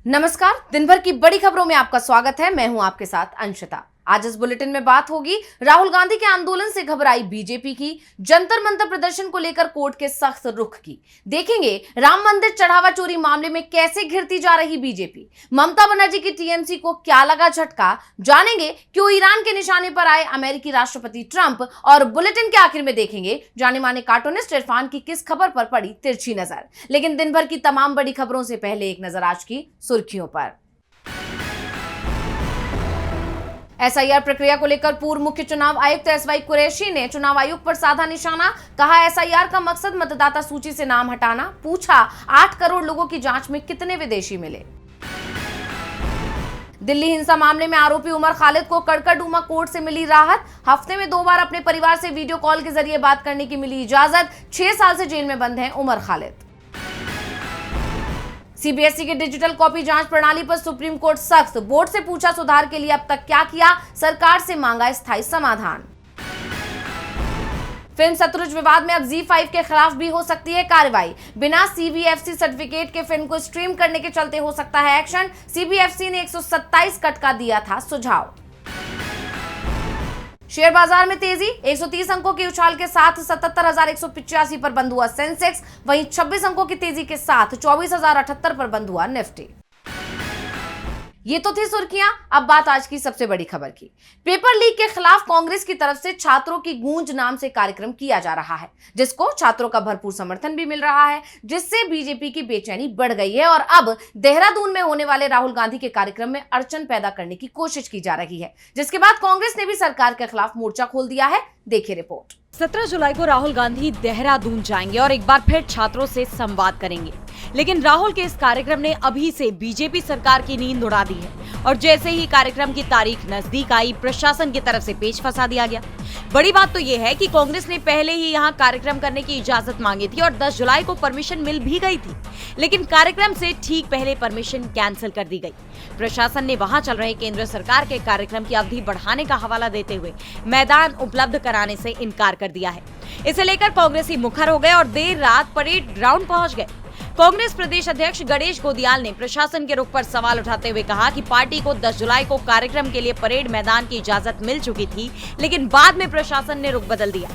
नमस्कार। दिन भर की बड़ी खबरों में आपका स्वागत है। मैं हूं आपके साथ अंशिता। आज इस बुलेटिन में बात होगी राहुल गांधी के आंदोलन से घबराई बीजेपी की, जंतर मंतर प्रदर्शन को लेकर कोर्ट के सख्त रुख की, देखेंगे राम मंदिर चढ़ावा चोरी मामले में कैसे घिरती जा रही बीजेपी, ममता बनर्जी की टीएमसी को क्या लगा झटका, जानेंगे क्यों ईरान के निशाने पर आए अमेरिकी राष्ट्रपति ट्रंप, और बुलेटिन के आखिर में देखेंगे जाने माने कार्टूनिस्ट इरफान की किस खबर पर पड़ी तिरछी नजर। लेकिन दिन भर की तमाम बड़ी खबरों से पहले एक नजर आज की सुर्खियों पर। एसआईआर प्रक्रिया को लेकर पूर्व मुख्य चुनाव आयुक्त एसवाई कुरैशी ने चुनाव आयोग पर साधा निशाना। कहा, एसआईआर का मकसद मतदाता सूची से नाम हटाना। पूछा, 8 करोड़ लोगों की जांच में कितने विदेशी मिले। दिल्ली हिंसा मामले में आरोपी उमर खालिद को कड़कड़डूमा कोर्ट से मिली राहत। हफ्ते में 2 बार अपने परिवार से वीडियो कॉल के जरिए बात करने की मिली इजाजत। 6 साल से जेल में बंद हैं उमर खालिद। सीबीएसई की डिजिटल कॉपी जांच प्रणाली पर सुप्रीम कोर्ट सख्त। बोर्ड से पूछा, सुधार के लिए अब तक क्या किया, सरकार से मांगा स्थायी समाधान। फिल्म शत्रुज विवाद में अब ZEE5 के खिलाफ भी हो सकती है कार्रवाई। बिना CBFC सर्टिफिकेट के फिल्म को स्ट्रीम करने के चलते हो सकता है एक्शन। CBFC ने 127 कट का दिया था सुझाव। शेयर बाजार में तेजी, 130 अंकों की उछाल के साथ 77,185 पर बंद हुआ सेंसेक्स। वहीं 26 अंकों की तेजी के साथ 24,078 पर बंद हुआ निफ्टी। ये तो थी सुर्खियां। अब बात आज की सबसे बड़ी खबर की। पेपर लीक के खिलाफ कांग्रेस की तरफ से छात्रों की गूंज नाम से कार्यक्रम किया जा रहा है, जिसको छात्रों का भरपूर समर्थन भी मिल रहा है, जिससे बीजेपी की बेचैनी बढ़ गई है और अब देहरादून में होने वाले राहुल गांधी के कार्यक्रम में अड़चन पैदा करने की कोशिश की जा रही है, जिसके बाद कांग्रेस ने भी सरकार के खिलाफ मोर्चा खोल दिया है। देखिए रिपोर्ट। 17 जुलाई को राहुल गांधी देहरादून जाएंगे और एक बार फिर छात्रों से संवाद करेंगे। लेकिन राहुल के इस कार्यक्रम ने अभी से बीजेपी सरकार की नींद उड़ा दी है और जैसे ही कार्यक्रम की तारीख नजदीक आई, प्रशासन की तरफ से पेच फंसा दिया गया। बड़ी बात तो ये है कि कांग्रेस ने पहले ही यहाँ कार्यक्रम करने की इजाजत मांगी थी और 10 जुलाई को परमिशन मिल भी गई थी, लेकिन कार्यक्रम से ठीक पहले परमिशन कैंसिल कर दी गई। प्रशासन ने वहां चल रहे केंद्र सरकार के कार्यक्रम की अवधि बढ़ाने का हवाला देते हुए मैदान उपलब्ध कराने से इनकार कर दिया है। इसे लेकर कांग्रेसी मुखर हो गए और देर रात परेड ग्राउंड पहुंच गए। कांग्रेस प्रदेश अध्यक्ष गणेश गोदियाल ने प्रशासन के रुख पर सवाल उठाते हुए कहा कि पार्टी को 10 जुलाई को कार्यक्रम के लिए परेड मैदान की इजाजत मिल चुकी थी, लेकिन बाद में प्रशासन ने रुख बदल दिया।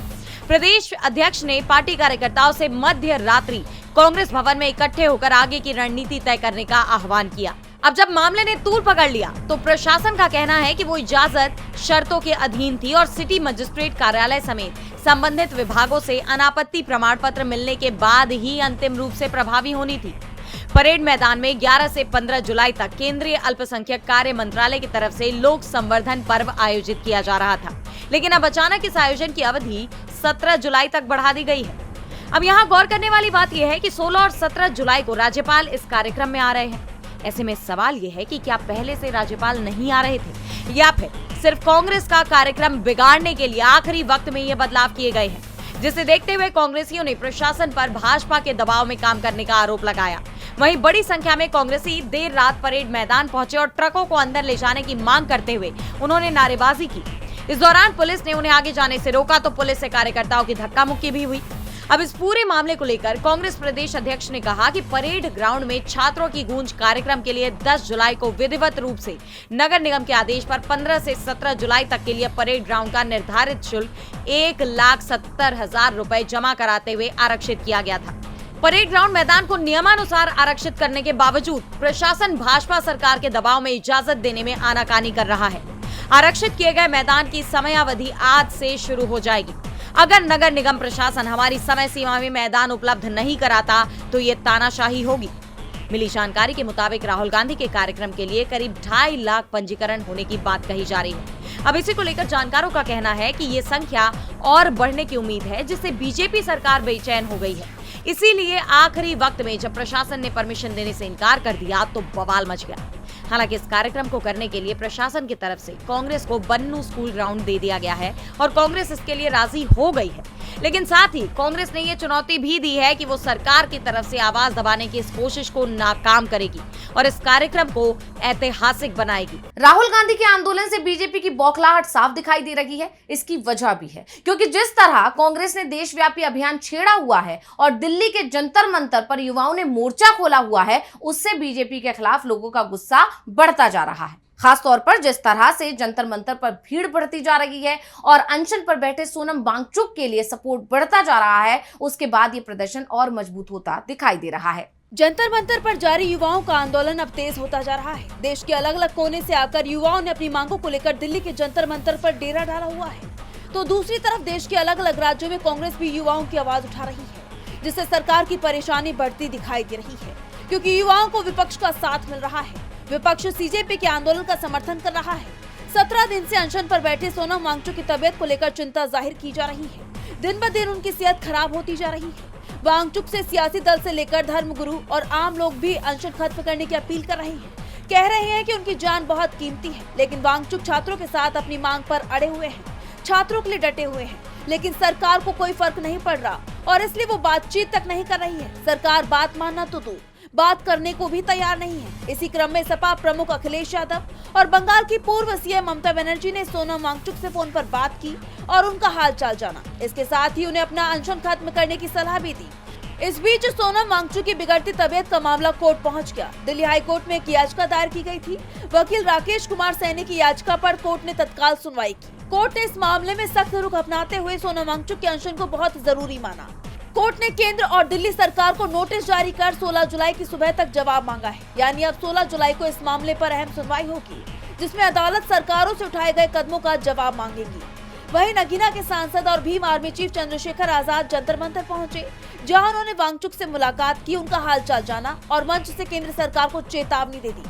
प्रदेश अध्यक्ष ने पार्टी कार्यकर्ताओं से मध्य रात्रि कांग्रेस भवन में इकट्ठे होकर आगे की रणनीति तय करने का आह्वान किया। अब जब मामले ने तूल पकड़ लिया तो प्रशासन का कहना है कि वो इजाजत शर्तों के अधीन थी और सिटी मजिस्ट्रेट कार्यालय समेत संबंधित विभागों से अनापत्ति प्रमाण पत्र मिलने के बाद ही अंतिम रूप से प्रभावी होनी थी। परेड मैदान में 11 से 15 जुलाई तक केंद्रीय अल्पसंख्यक कार्य मंत्रालय की तरफ से लोक संवर्धन पर्व आयोजित किया जा रहा था, लेकिन अब अचानक इस आयोजन की अवधि 17 जुलाई तक बढ़ा दी गई है। अब यहाँ गौर करने वाली बात यह है कि 16 और 17 जुलाई को राज्यपाल इस कार्यक्रम में आ रहे हैं। ऐसे में सवाल ये है कि क्या पहले से राज्यपाल नहीं आ रहे थे या फिर सिर्फ कांग्रेस का कार्यक्रम बिगाड़ने के लिए आखिरी वक्त में ये बदलाव किए गए हैं, जिसे देखते हुए कांग्रेसियों ने प्रशासन पर भाजपा के दबाव में काम करने का आरोप लगाया। वहीं बड़ी संख्या में कांग्रेसी देर रात परेड मैदान पहुंचे और ट्रकों को अंदर ले जाने की मांग करते हुए उन्होंने नारेबाजी की। इस दौरान पुलिस ने उन्हें आगे जाने से रोका तो पुलिस से कार्यकर्ताओं की धक्का मुक्की भी हुई। अब इस पूरे मामले को लेकर कांग्रेस प्रदेश अध्यक्ष ने कहा कि परेड ग्राउंड में छात्रों की गूंज कार्यक्रम के लिए 10 जुलाई को विधिवत रूप से नगर निगम के आदेश पर 15 से 17 जुलाई तक के लिए परेड ग्राउंड का निर्धारित शुल्क 1,70,000 रुपए जमा कराते हुए आरक्षित किया गया था। परेड ग्राउंड मैदान को नियमानुसार आरक्षित करने के बावजूद प्रशासन भाजपा सरकार के दबाव में इजाजत देने में आनाकानी कर रहा है। आरक्षित किए गए मैदान की समयावधि आज से शुरू हो जाएगी। अगर नगर निगम प्रशासन हमारी समय सीमा में मैदान उपलब्ध नहीं कराता तो ये तानाशाही होगी। मिली जानकारी के मुताबिक राहुल गांधी के कार्यक्रम के लिए करीब 2.5 लाख पंजीकरण होने की बात कही जा रही है। अब इसी को लेकर जानकारों का कहना है कि ये संख्या और बढ़ने की उम्मीद है, जिससे बीजेपी सरकार बेचैन हो गई है। इसीलिए आखिरी वक्त में जब प्रशासन ने परमिशन देने से इनकार कर दिया तो बवाल मच गया। हालांकि इस कार्यक्रम को करने के लिए प्रशासन की तरफ से कांग्रेस को बन्नू स्कूल ग्राउंड दे दिया गया है और कांग्रेस इसके लिए राजी हो गई है, लेकिन साथ ही कांग्रेस ने ये चुनौती भी दी है कि वो सरकार की तरफ से आवाज दबाने की इस कोशिश को नाकाम करेगी और इस कार्यक्रम को ऐतिहासिक बनाएगी। राहुल गांधी के आंदोलन से बीजेपी की बौखलाहट साफ दिखाई दे रही है। इसकी वजह भी है क्योंकि जिस तरह कांग्रेस ने देशव्यापी अभियान छेड़ा हुआ है और दिल्ली के जंतर मंतर पर युवाओं ने मोर्चा खोला हुआ है, उससे बीजेपी के खिलाफ लोगों का गुस्सा बढ़ता जा रहा है। खासतौर पर जिस तरह से जंतर मंतर पर भीड़ बढ़ती जा रही है और अनशन पर बैठे सोनम वांगचुक के लिए सपोर्ट बढ़ता जा रहा है, उसके बाद ये प्रदर्शन और मजबूत होता दिखाई दे रहा है। जंतर मंतर पर जारी युवाओं का आंदोलन अब तेज होता जा रहा है। देश के अलग अलग कोने से आकर युवाओं ने अपनी मांगों को लेकर दिल्ली के जंतर मंतर पर डेरा डाला हुआ है, तो दूसरी तरफ देश के अलग अलग राज्यों में कांग्रेस भी युवाओं की आवाज उठा रही है, जिससे सरकार की परेशानी बढ़ती दिखाई दे रही है क्योंकि युवाओं को विपक्ष का साथ मिल रहा है। विपक्ष सीजेपी के आंदोलन का समर्थन कर रहा है। 17 दिन से अनशन पर बैठे सोनम वांगचुक की तबीयत को लेकर चिंता जाहिर की जा रही है। दिन ब दिन उनकी सेहत खराब होती जा रही है। वांगचुक से सियासी दल से लेकर धर्मगुरु और आम लोग भी अनशन खत्म करने की अपील कर रहे हैं। कह रहे हैं कि उनकी जान बहुत कीमती है, लेकिन वांगचुक छात्रों के साथ अपनी मांग पर अड़े हुए हैं, छात्रों के लिए डटे हुए हैं, लेकिन सरकार को कोई फर्क नहीं पड़ रहा और इसलिए वो बातचीत तक नहीं कर रही है। सरकार बात मानना तो दूर, बात करने को भी तैयार नहीं है। इसी क्रम में सपा प्रमुख अखिलेश यादव और बंगाल की पूर्व सीएम ममता बनर्जी ने सोनम वांगचुक से फोन पर बात की और उनका हालचाल जाना। इसके साथ ही उन्हें अपना अनशन खत्म करने की सलाह भी दी। इस बीच सोनम वांगचुक की बिगड़ती तबीयत का मामला कोर्ट पहुंच गया। दिल्ली हाई कोर्ट में एक याचिका दायर की गई थी। वकील राकेश कुमार सैनी की याचिका पर कोर्ट ने तत्काल सुनवाई की। कोर्ट ने इस मामले में सख्त रुख अपनाते हुए सोनम वांगचुक के अनशन को बहुत जरूरी माना। कोर्ट ने केंद्र और दिल्ली सरकार को नोटिस जारी कर 16 जुलाई की सुबह तक जवाब मांगा है। यानी अब 16 जुलाई को इस मामले पर अहम सुनवाई होगी, जिसमें अदालत सरकारों से उठाए गए कदमों का जवाब मांगेगी। वहीं नगीना के सांसद और भीम आर्मी चीफ चंद्रशेखर आजाद जंतर मंतर पहुंचे, जहां उन्होंने वांगचुक से मुलाकात की, उनका हालचाल जाना और मंच से केंद्र सरकार को चेतावनी दे दी।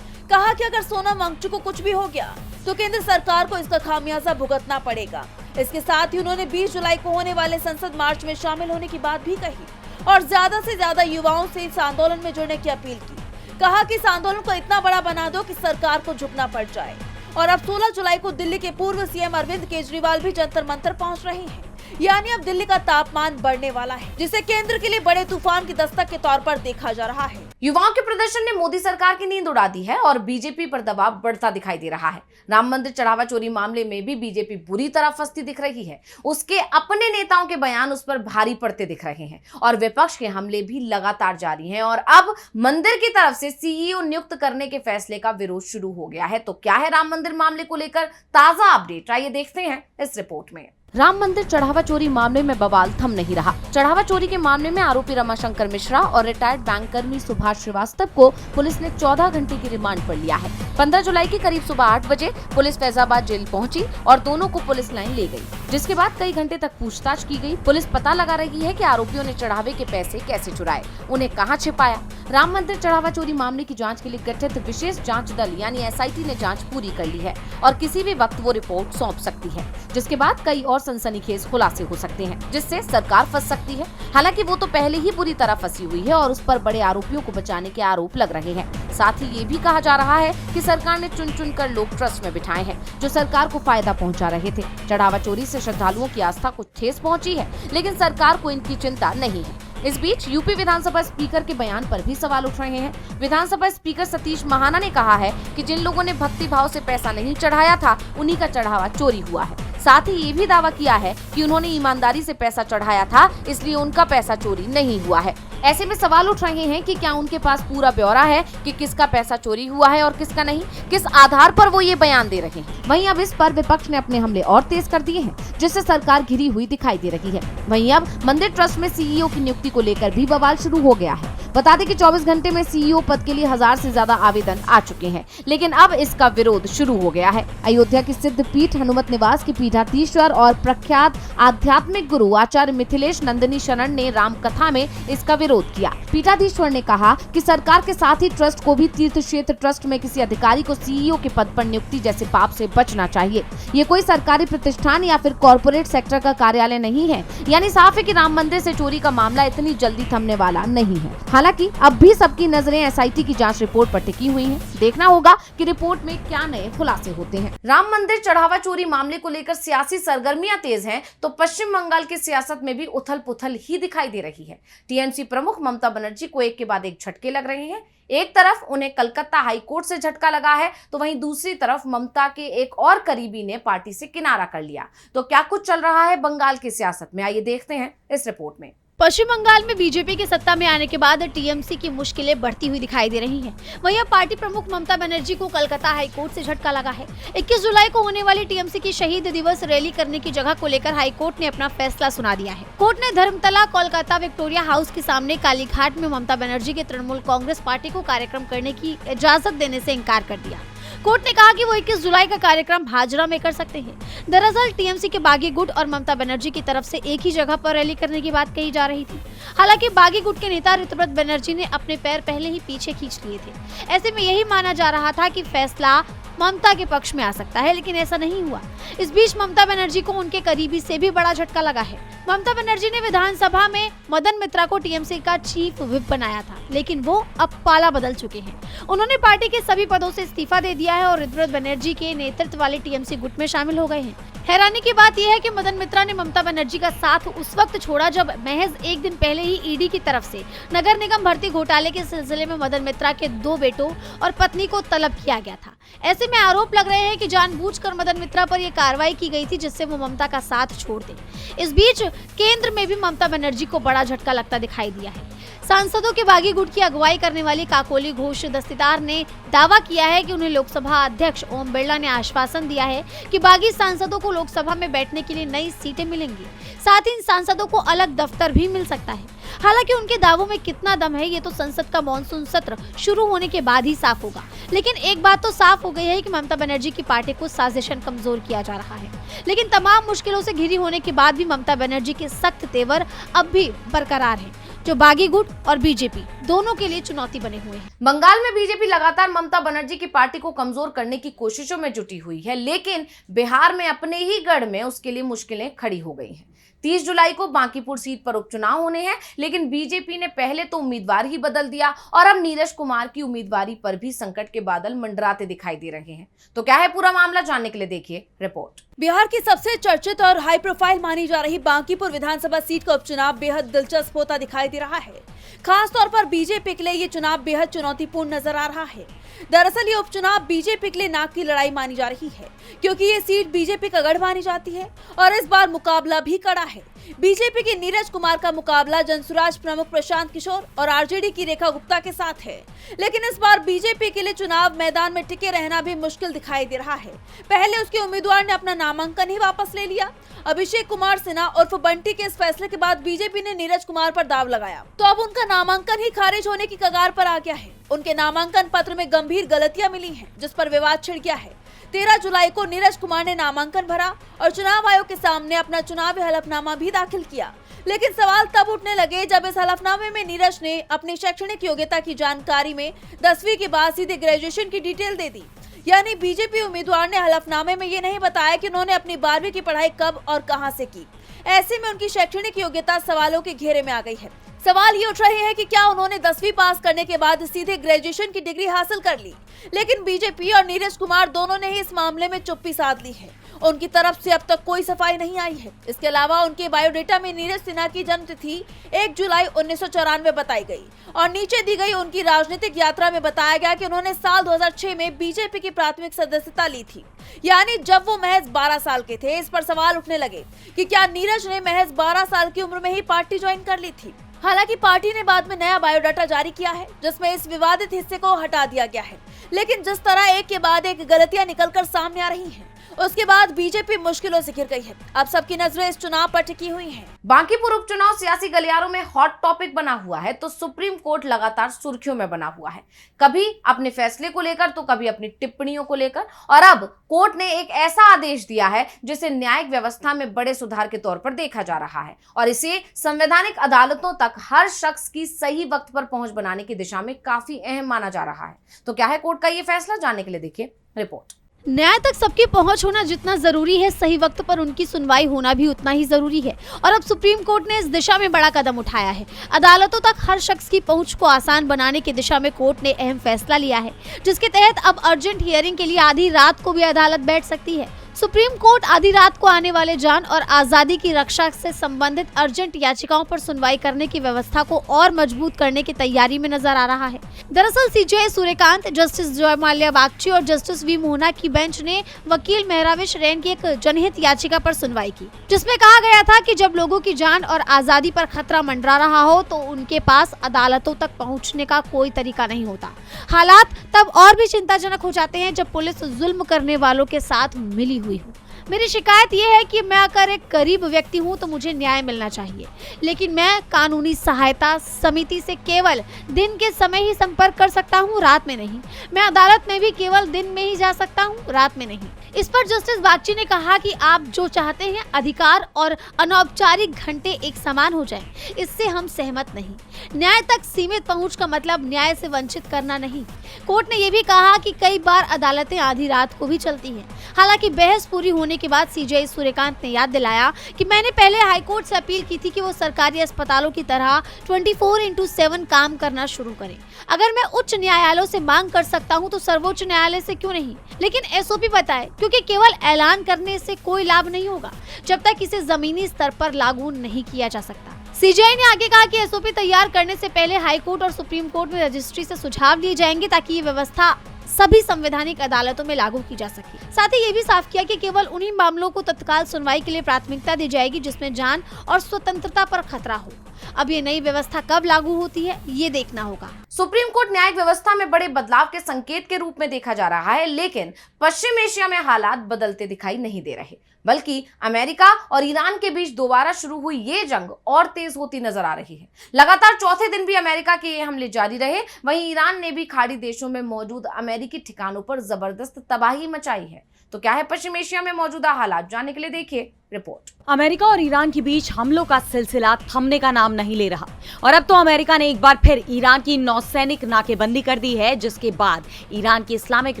कहा कि अगर सोनम वांगचुक को कुछ भी हो गया तो केंद्र सरकार को इसका खामियाजा भुगतना पड़ेगा। इसके साथ ही उन्होंने 20 जुलाई को होने वाले संसद मार्च में शामिल होने की बात भी कही और ज्यादा से ज्यादा युवाओं से इस आंदोलन में जुड़ने की अपील की। कहा कि इस आंदोलन को इतना बड़ा बना दो कि सरकार को झुकना पड़ जाए। और अब 16 जुलाई को दिल्ली के पूर्व सीएम अरविंद केजरीवाल भी जंतर मंतर पहुंच रहे हैं। यानी अब दिल्ली का तापमान बढ़ने वाला है, जिसे केंद्र के लिए बड़े तूफान की दस्तक के तौर पर देखा जा रहा है। युवाओं के प्रदर्शन ने मोदी सरकार की नींद उड़ा दी है और बीजेपी पर दबाव बढ़ता दिखाई दे रहा है। राम मंदिर चढ़ावा चोरी मामले में भी बीजेपी बुरी तरह फंसती दिख रही है। उसके अपने नेताओं के बयान उस पर भारी पड़ते दिख रहे हैं और विपक्ष के हमले भी लगातार जारी हैं और अब मंदिर की तरफ से सीईओ नियुक्त करने के फैसले का विरोध शुरू हो गया है। तो क्या है राम मंदिर मामले को लेकर ताजा अपडेट, आइए देखते हैं इस रिपोर्ट में। राम मंदिर चढ़ावा चोरी मामले में बवाल थम नहीं रहा। चढ़ावा चोरी के मामले में आरोपी रमाशंकर मिश्रा और रिटायर्ड बैंक कर्मी सुभाष श्रीवास्तव को पुलिस ने 14 घंटे की रिमांड पर लिया है। 15 जुलाई की करीब सुबह 8 बजे पुलिस फैजाबाद जेल पहुंची और दोनों को पुलिस लाइन ले गई, जिसके बाद कई घंटे तक पूछताछ की गई। पुलिस पता लगा रही है कि आरोपियों ने चढ़ावे के पैसे कैसे चुराए, उन्हें कहां छिपाया। राम मंदिर चढ़ावा चोरी मामले की जांच के लिए गठित विशेष जांच दल यानी एसआईटी ने जांच पूरी कर ली है और किसी भी वक्त वो रिपोर्ट सौंप सकती है, जिसके बाद कई और सनसनीखेज खुलासे हो सकते हैं, जिससे सरकार फंस सकती है। हालांकि वो तो पहले ही बुरी तरह फंसी हुई है और उस पर बड़े आरोपियों को बचाने के आरोप लग रहे हैं। साथ ही ये भी कहा जा रहा है कि सरकार ने चुन चुन कर लोग ट्रस्ट में बिठाए हैं जो सरकार को फायदा पहुंचा रहे थे। चढ़ावा चोरी से श्रद्धालुओं की आस्था को ठेस पहुंची है, लेकिन सरकार को इनकी चिंता नहीं है। इस बीच यूपी विधानसभा स्पीकर के बयान पर भी सवाल उठ रहे हैं। विधानसभा स्पीकर सतीश महाना ने कहा है कि जिन लोगों ने भक्ति भाव से पैसा नहीं चढ़ाया था, उन्हीं का चढ़ावा चोरी हुआ है। साथ ही ये भी दावा किया है कि उन्होंने ईमानदारी से पैसा चढ़ाया था, इसलिए उनका पैसा चोरी नहीं हुआ है। ऐसे में सवाल उठ रहे हैं कि क्या उनके पास पूरा ब्यौरा है कि किसका पैसा चोरी हुआ है और किसका नहीं, किस आधार पर वो ये बयान दे रहे हैं। वहीं अब इस पर विपक्ष ने अपने हमले और तेज कर दिए हैं, जिससे सरकार घिरी हुई दिखाई दे रही है। वहीं अब मंदिर ट्रस्ट में सीईओ की नियुक्ति को लेकर भी बवाल शुरू हो गया है। बता दें कि 24 घंटे में सीईओ पद के लिए 1000 से ज्यादा आवेदन आ चुके हैं, लेकिन अब इसका विरोध शुरू हो गया है। अयोध्या की सिद्ध पीठ हनुमत निवास के पीठाधीश्वर और प्रख्यात आध्यात्मिक गुरु आचार्य मिथिलेश नंदिनी शरण ने राम कथा में इसका विरोध किया। पीठाधीश्वर ने कहा कि सरकार के साथ ही ट्रस्ट को भी तीर्थ क्षेत्र ट्रस्ट में किसी अधिकारी को सीईओ के पद पर नियुक्ति जैसे पाप से बचना चाहिए। ये कोई सरकारी प्रतिष्ठान या फिर कॉर्पोरेट सेक्टर का कार्यालय नहीं है। यानी साफ है कि राम मंदिर से चोरी का मामला इतनी जल्दी थमने वाला नहीं है। हालांकि अब भी सबकी नजरें एसआईटी की जांच रिपोर्ट पर टिकी हुई हैं। देखना होगा कि रिपोर्ट में क्या नए खुलासे होते हैं। राम मंदिर चढ़ावा चोरी मामले को लेकर सियासी सरगर्मियां तेज हैं, तो पश्चिम बंगाल की सियासत में भी उथल पुथल ही दिखाई दे रही है। टीएमसी प्रमुख ममता बनर्जी को एक के बाद एक झटके लग रहे हैं। एक तरफ उन्हें कलकत्ता हाईकोर्ट से झटका लगा है, तो वहीं दूसरी तरफ ममता के एक और करीबी ने पार्टी से किनारा कर लिया। तो क्या कुछ चल रहा है बंगाल की सियासत में, आइए देखते हैं इस रिपोर्ट में। पश्चिम बंगाल में बीजेपी के सत्ता में आने के बाद टीएमसी की मुश्किलें बढ़ती हुई दिखाई दे रही हैं। वहीं अब पार्टी प्रमुख ममता बनर्जी को कलकत्ता हाईकोर्ट से झटका लगा है। 21 जुलाई को होने वाली टीएमसी की शहीद दिवस रैली करने की जगह को लेकर हाईकोर्ट ने अपना फैसला सुना दिया है। कोर्ट ने धर्मतला कोलकाता विक्टोरिया हाउस के सामने कालीघाट में ममता बनर्जी के तृणमूल कांग्रेस पार्टी को कार्यक्रम करने की इजाजत देने से इनकार कर दिया। कोर्ट ने कहा कि वो 21 जुलाई का कार्यक्रम हाजरा में कर सकते हैं। दरअसल टीएमसी के बागी गुट और ममता बनर्जी की तरफ से एक ही जगह पर रैली करने की बात कही जा रही थी। हालांकि बागी गुट के नेता ऋतुव्रत बनर्जी ने अपने पैर पहले ही पीछे खींच लिए थे। ऐसे में यही माना जा रहा था कि फैसला ममता के पक्ष में आ सकता है, लेकिन ऐसा नहीं हुआ। इस बीच ममता बनर्जी को उनके करीबी से भी बड़ा झटका लगा है। ममता बनर्जी ने विधानसभा में मदन मित्रा को टीएमसी का चीफ व्हिप बनाया था, लेकिन वो अब पाला बदल चुके हैं। उन्होंने पार्टी के सभी पदों से इस्तीफा दे दिया है और ऋतुव्रत बनर्जी के नेतृत्व वाले टीएमसी गुट में शामिल हो गए हैं। हैरानी की बात यह है कि मदन मित्रा ने ममता बनर्जी का साथ उस वक्त छोड़ा जब महज एक दिन पहले ही ईडी की तरफ से नगर निगम भर्ती घोटाले के सिलसिले में मदन मित्रा के 2 बेटों और पत्नी को तलब किया गया था। ऐसे में आरोप लग रहे हैं कि जानबूझकर मदन मित्रा पर यह कार्रवाई की गई थी जिससे वो ममता का साथ छोड़ दे। इस बीच केंद्र में भी ममता बनर्जी को बड़ा झटका लगता दिखाई दिया है। सांसदों के बागी गुट की अगुवाई करने वाली काकोली घोष दस्तीदार ने दावा किया है कि उन्हें लोकसभा अध्यक्ष ओम बिरला ने आश्वासन दिया है कि बागी सांसदों को लोकसभा में बैठने के लिए नई सीटें मिलेंगी। साथ ही इन सांसदों को अलग दफ्तर भी मिल सकता है। हालांकि उनके दावों में कितना दम है ये तो संसद का मॉनसून सत्र शुरू होने के बाद ही साफ होगा। लेकिन एक बात तो साफ हो गई है कि ममता बनर्जी की पार्टी को साजिशन कमजोर किया जा रहा है। लेकिन तमाम मुश्किलों से घिरी होने के बाद भी ममता बनर्जी के सख्त तेवर अब भी बरकरार हैं, जो बागी गुट और बीजेपी दोनों के लिए चुनौती बने हुए हैं। बंगाल में बीजेपी लगातार ममता बनर्जी की पार्टी को कमजोर करने की कोशिशों में जुटी हुई है, लेकिन बिहार में अपने ही गढ़ में उसके लिए मुश्किलें खड़ी हो गई हैं। 30 जुलाई को बांकीपुर सीट पर उपचुनाव होने हैं, लेकिन बीजेपी ने पहले तो उम्मीदवार ही बदल दिया और अब नीरज कुमार की उम्मीदवारी पर भी संकट के बादल मंडराते दिखाई दे रहे हैं। तो क्या है पूरा मामला, जानने के लिए देखिए रिपोर्ट। बिहार की सबसे चर्चित और हाई प्रोफाइल मानी जा रही बांकीपुर विधानसभा सीट का उपचुनाव बेहद दिलचस्प होता दिखाई दे रहा है। खास तौर पर बीजेपी के लिए ये चुनाव बेहद चुनौतीपूर्ण नजर आ रहा है। दरअसल ये उपचुनाव बीजेपी के लिए नाक की लड़ाई मानी जा रही है, क्योंकि ये सीट बीजेपी का गढ़ मानी जाती है और इस बार मुकाबला भी कड़ा है। बीजेपी के नीरज कुमार का मुकाबला जनसुराज प्रमुख प्रशांत किशोर और आरजेडी की रेखा गुप्ता के साथ है। लेकिन इस बार बीजेपी के लिए चुनाव मैदान में टिके रहना भी मुश्किल दिखाई दे रहा है। पहले उसके उम्मीदवार ने अपना नामांकन ही वापस ले लिया। अभिषेक कुमार सिन्हा उर्फ बंटी के इस फैसले के बाद बीजेपी ने नीरज कुमार पर दाव लगाया, तो अब उनका नामांकन ही खारिज होने की कगार पर आ गया है। उनके नामांकन पत्र में गंभीर गलतियां मिली हैं, जिस पर विवाद छिड़ गया है। 13 जुलाई को नीरज कुमार ने नामांकन भरा और चुनाव आयोग के सामने अपना चुनावी हलफनामा भी दाखिल किया। लेकिन सवाल तब उठने लगे जब इस हलफनामे में नीरज ने अपनी शैक्षणिक योग्यता की जानकारी में 10वीं के बाद सीधे ग्रेजुएशन की डिटेल दे दी। यानी बीजेपी उम्मीदवार ने हलफनामे में ये नहीं बताया कि उन्होंने अपनी 12वीं की पढ़ाई कब और कहां से की। ऐसे में उनकी शैक्षणिक योग्यता सवालों के घेरे में आ गई है। सवाल ये उठ रहे हैं कि क्या उन्होंने 10वीं पास करने के बाद सीधे ग्रेजुएशन की डिग्री हासिल कर ली। लेकिन बीजेपी और नीरज कुमार दोनों ने ही इस मामले में चुप्पी साध ली है। उनकी तरफ से अब तक कोई सफाई नहीं आई है। इसके अलावा उनके बायोडेटा में नीरज सिन्हा की जन्म तिथि 1 जुलाई 1994 बताई गई और नीचे दी गई उनकी राजनीतिक यात्रा में बताया गया कि उन्होंने साल 2006 में बीजेपी की प्राथमिक सदस्यता ली थी, यानी जब वो महज 12 साल के थे। इस पर सवाल उठने लगे कि क्या नीरज ने महज 12 साल की उम्र में ही पार्टी ज्वाइन कर ली थी। हालांकि पार्टी ने बाद में नया बायोडाटा जारी किया है, जिसमें इस विवादित हिस्से को हटा दिया गया है। लेकिन जिस तरह एक के बाद एक गलतियां निकलकर सामने आ रही हैं, उसके बाद बीजेपी मुश्किलों से घिर गई है। अब सबकी नजरें इस चुनाव पर टिकी हुई हैं। बांकीपुर उपचुनाव सियासी गलियारों में हॉट टॉपिक बना हुआ है, तो सुप्रीम कोर्ट लगातार सुर्खियों में बना हुआ है, कभी अपने फैसले को लेकर तो कभी अपनी टिप्पणियों को लेकर। और अब कोर्ट ने एक ऐसा आदेश दिया है जिसे न्यायिक व्यवस्था में बड़े सुधार के तौर पर देखा जा रहा है और इसे संवैधानिक अदालतों तक हर शख्स की सही वक्त पर पहुंच बनाने की दिशा में काफी अहम माना जा रहा है। तो क्या है कोर्ट का ये फैसला, जानने के लिए देखिए रिपोर्ट। न्याय तक सबकी पहुंच होना जितना जरूरी है, सही वक्त पर उनकी सुनवाई होना भी उतना ही जरूरी है। और अब सुप्रीम कोर्ट ने इस दिशा में बड़ा कदम उठाया है। अदालतों तक हर शख्स की पहुंच को आसान बनाने की दिशा में कोर्ट ने अहम फैसला लिया है, जिसके तहत अब अर्जेंट हियरिंग के लिए आधी रात को भी अदालत बैठ सकती है। सुप्रीम कोर्ट आधी रात को आने वाले जान और आजादी की रक्षा से संबंधित अर्जेंट याचिकाओं पर सुनवाई करने की व्यवस्था को और मजबूत करने की तैयारी में नजर आ रहा है। दरअसल सीजेआई सूर्यकांत, जस्टिस जयमाल्या बागची और जस्टिस वी मोहना की बेंच ने वकील मेहराविश रैन की एक जनहित याचिका पर सुनवाई की, जिसमें कहा गया था कि जब लोगों की जान और आजादी पर खतरा मंडरा रहा हो तो उनके पास अदालतों तक पहुंचने का कोई तरीका नहीं होता। हालात तब और भी चिंताजनक हो जाते हैं जब पुलिस जुल्म करने वालों के साथ मिली हुई हो। मेरी शिकायत ये है कि मैं अगर एक गरीब व्यक्ति हूँ तो मुझे न्याय मिलना चाहिए, लेकिन मैं कानूनी सहायता समिति से केवल दिन के समय ही संपर्क कर सकता हूँ, रात में नहीं। मैं अदालत में भी केवल दिन में ही जा सकता हूँ, रात में नहीं। इस पर जस्टिस बागची ने कहा कि आप जो चाहते हैं अधिकार और अनौपचारिक घंटे एक समान हो जाए, इससे हम सहमत नहीं। न्याय तक सीमित पहुंच का मतलब न्याय से वंचित करना नहीं। कोर्ट ने यह भी कहा कि कई बार अदालतें आधी रात को भी चलती हैं। हालांकि बहस पूरी होने के बाद सीजेआई सूर्यकांत ने याद दिलाया कि मैंने पहले हाईकोर्ट से अपील की थी कि वो सरकारी अस्पतालों की तरह 24/7 काम करना शुरू करें। अगर मैं उच्च न्यायालयों से मांग कर सकता हूं तो सर्वोच्च न्यायालय से क्यों नहीं? लेकिन एसओपी बताए, क्योंकि केवल ऐलान करने से कोई लाभ नहीं होगा जब तक इसे जमीनी स्तर पर लागू नहीं किया जा सकता। सीजेआई ने आगे कहा कि एसओपी तैयार करने से पहले हाईकोर्ट और सुप्रीम कोर्ट में रजिस्ट्री से सुझाव लिए जाएंगे ताकि ये व्यवस्था सभी संवैधानिक अदालतों में लागू की जा सके। साथ ही ये भी साफ किया कि केवल उन्हीं मामलों को तत्काल सुनवाई के लिए प्राथमिकता दी जाएगी जिसमें जान और स्वतंत्रता पर खतरा हो। अब ये नई व्यवस्था कब लागू होती है, ये देखना होगा। सुप्रीम कोर्ट न्यायिक व्यवस्था में बड़े बदलाव के संकेत के रूप में देखा जा रहा है, लेकिन पश्चिम एशिया में हालात बदलते दिखाई नहीं दे रहे, बल्कि अमेरिका और ईरान के बीच दोबारा शुरू हुई ये जंग और तेज होती नजर आ रही है। लगातार चौथे दिन भी अमेरिका के ये हमले जारी रहे। वहीं ईरान ने भी खाड़ी देशों में मौजूद अमेरिकी ठिकानों पर जबरदस्त तबाही मचाई है। तो क्या है पश्चिम एशिया में मौजूदा हालात, जानने के लिए देखिए रिपोर्ट। अमेरिका और ईरान के बीच हमलों का सिलसिला थमने का नाम नहीं ले रहा और अब तो अमेरिका ने एक बार फिर ईरान की नौसैनिक नाकेबंदी कर दी है, जिसके बाद ईरान की इस्लामिक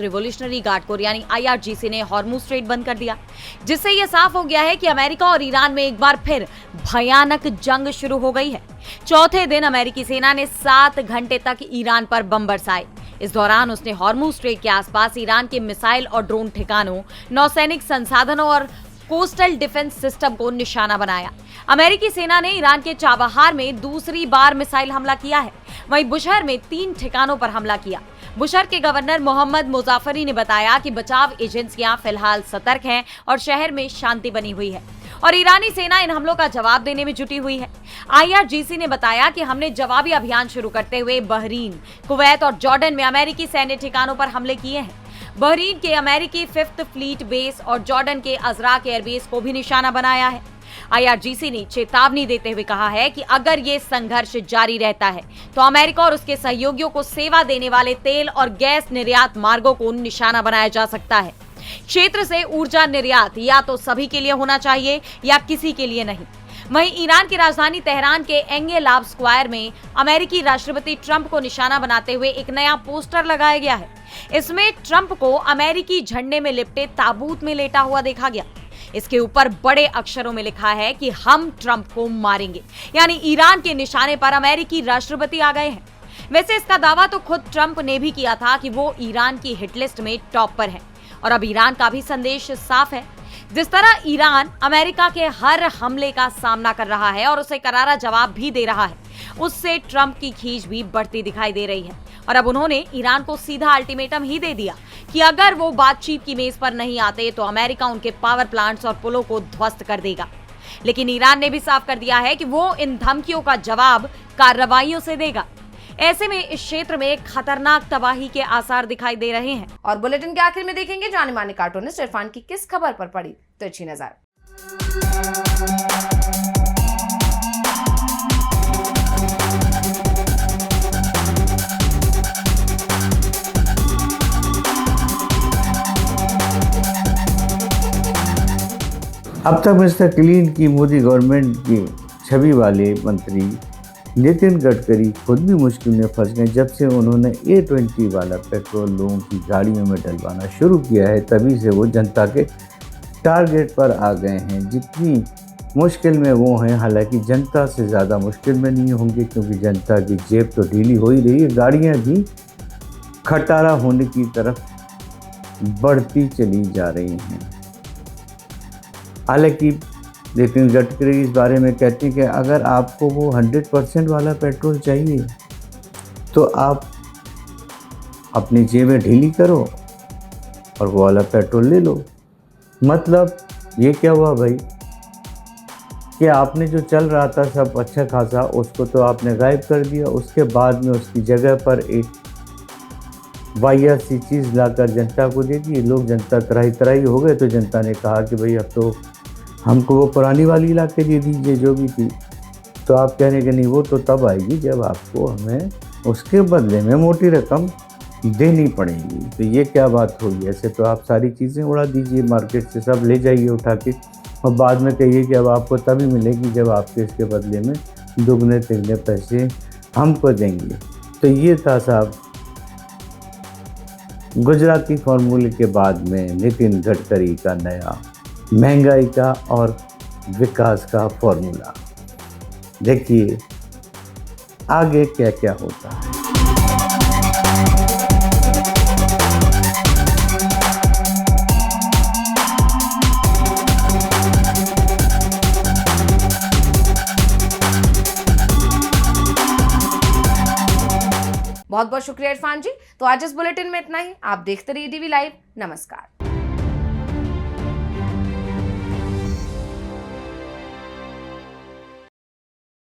रिवॉल्यूशनरी गार्ड कोर यानी IRGC ने हॉर्मुज स्ट्रेट बंद कर दिया, जिससे यह साफ हो गया है कि अमेरिका और ईरान में एक बार फिर भयानक जंग शुरू हो गई है। चौथे दिन अमेरिकी सेना ने 7 घंटे तक ईरान पर बम बरसाए। इस दौरान उसने हॉर्मुज स्ट्रेट के आसपास ईरान के मिसाइल और ड्रोन ठिकानों, नौसैनिक संसाधनों और कोस्टल डिफेंस सिस्टम को निशाना बनाया। अमेरिकी सेना ने ईरान के चाबहार में दूसरी बार मिसाइल हमला किया है। वहीं बुशहर में 3 ठिकानों पर हमला किया। बुशहर के गवर्नर मोहम्मद मुजाफरी ने बताया कि बचाव एजेंसियां फिलहाल सतर्क हैं और शहर में शांति बनी हुई है और ईरानी सेना इन हमलों का जवाब देने में जुटी हुई है। IRGC ने बताया कि हमने जवाबी अभियान शुरू करते हुए बहरीन, कुवैत और जॉर्डन में अमेरिकी सैन्य ठिकानों पर हमले किए हैं। बहरीन के अमेरिकी 5th फ्लीट बेस और जॉर्डन के अजराक एयरबेस को भी निशाना बनाया है। IRGC ने चेतावनी देते हुए कहा है कि अगर ये संघर्ष जारी रहता है तो अमेरिका और उसके सहयोगियों को सेवा देने वाले तेल और गैस निर्यात मार्गों को निशाना बनाया जा सकता है। क्षेत्र से ऊर्जा निर्यात या तो सभी के लिए होना चाहिए या किसी के लिए नहीं। वहीं ईरान की राजधानी तेहरान के एंगेलाब स्क्वायर में अमेरिकी राष्ट्रपति ट्रंप को निशाना बनाते हुए एक नया पोस्टर लगाया गया है। इसमें ट्रंप को अमेरिकी झंडे में लिपटे ताबूत में लेटा हुआ देखा गया। इसके ऊपर बड़े अक्षरों में लिखा है कि हम ट्रंप को मारेंगे, यानी ईरान के निशाने पर अमेरिकी राष्ट्रपति आ गए हैं। वैसे इसका दावा तो खुद ट्रंप ने भी किया था कि वो ईरान की हिटलिस्ट में टॉप पर है और अब ईरान का भी संदेश साफ है। जिस तरह ईरान अमेरिका के हर हमले का सामना कर रहा है और उसे करारा जवाब भी दे रहा है, उससे ट्रंप की खींच भी बढ़ती दिखाई दे रही है और अब उन्होंने ईरान को सीधा अल्टीमेटम ही दे दिया कि अगर वो बातचीत की मेज पर नहीं आते तो अमेरिका उनके पावर प्लांट्स और पुलों को ध्वस्त कर देगा। लेकिन ईरान ने भी साफ कर दिया है कि वो इन धमकियों का जवाब कार्रवाइयों से देगा। ऐसे में इस क्षेत्र में खतरनाक तबाही के आसार दिखाई दे रहे हैं। और बुलेटिन के आखिर में देखेंगे जाने माने कार्टूनिस्ट इरफान की किस खबर पर पड़ी तो अच्छी नजर। अब तक मिस्टर क्लीन की मोदी गवर्नमेंट की छवि वाले मंत्री नितिन गडकरी खुद भी मुश्किल में फंस गए। जब से उन्होंने A20 वाला पेट्रोल लोगों की गाड़ियों में डलवाना शुरू किया है, तभी से वो जनता के टारगेट पर आ गए हैं। जितनी मुश्किल में वो हैं, हालांकि जनता से ज़्यादा मुश्किल में नहीं होंगे, क्योंकि जनता की जेब तो ढीली हो ही रही है, गाड़ियाँ भी खटारा होने की तरफ बढ़ती चली जा रही हैं। हालांकि नितिन गडकरी इस बारे में कहते हैं कि अगर आपको वो 100% वाला पेट्रोल चाहिए तो आप अपनी जेबें ढीली करो और वो वाला पेट्रोल ले लो। मतलब ये क्या हुआ भाई कि आपने जो चल रहा था सब अच्छा खासा, उसको तो आपने गायब कर दिया। उसके बाद में उसकी जगह पर एक वाहियात सी चीज़ लाकर जनता को दे दी। लोग, जनता तराई तराई हो गए, तो जनता ने कहा कि भाई अब तो हमको वो पुरानी वाली ला के दे दीजिए जो भी थी। तो आप कह रहे हैं कि नहीं, वो तो तब आएगी जब आपको हमें उसके बदले में मोटी रकम देनी पड़ेगी। तो ये क्या बात हुई? ऐसे तो आप सारी चीज़ें उड़ा दीजिए, मार्केट से सब ले जाइए उठा के, और बाद में कहिए कि अब आपको तभी मिलेगी जब आपके इसके बदले में दुगने तिगने पैसे हमको देंगे। तो ये था साहब गुजराती फॉर्मूले के बाद में नितिन गडकरी का नया महंगाई का और विकास का फॉर्मूला। देखिए आगे क्या क्या होता है। बहुत बहुत शुक्रिया इरफान जी। तो आज इस बुलेटिन में इतना ही। आप देखते रहिए DV लाइव। नमस्कार।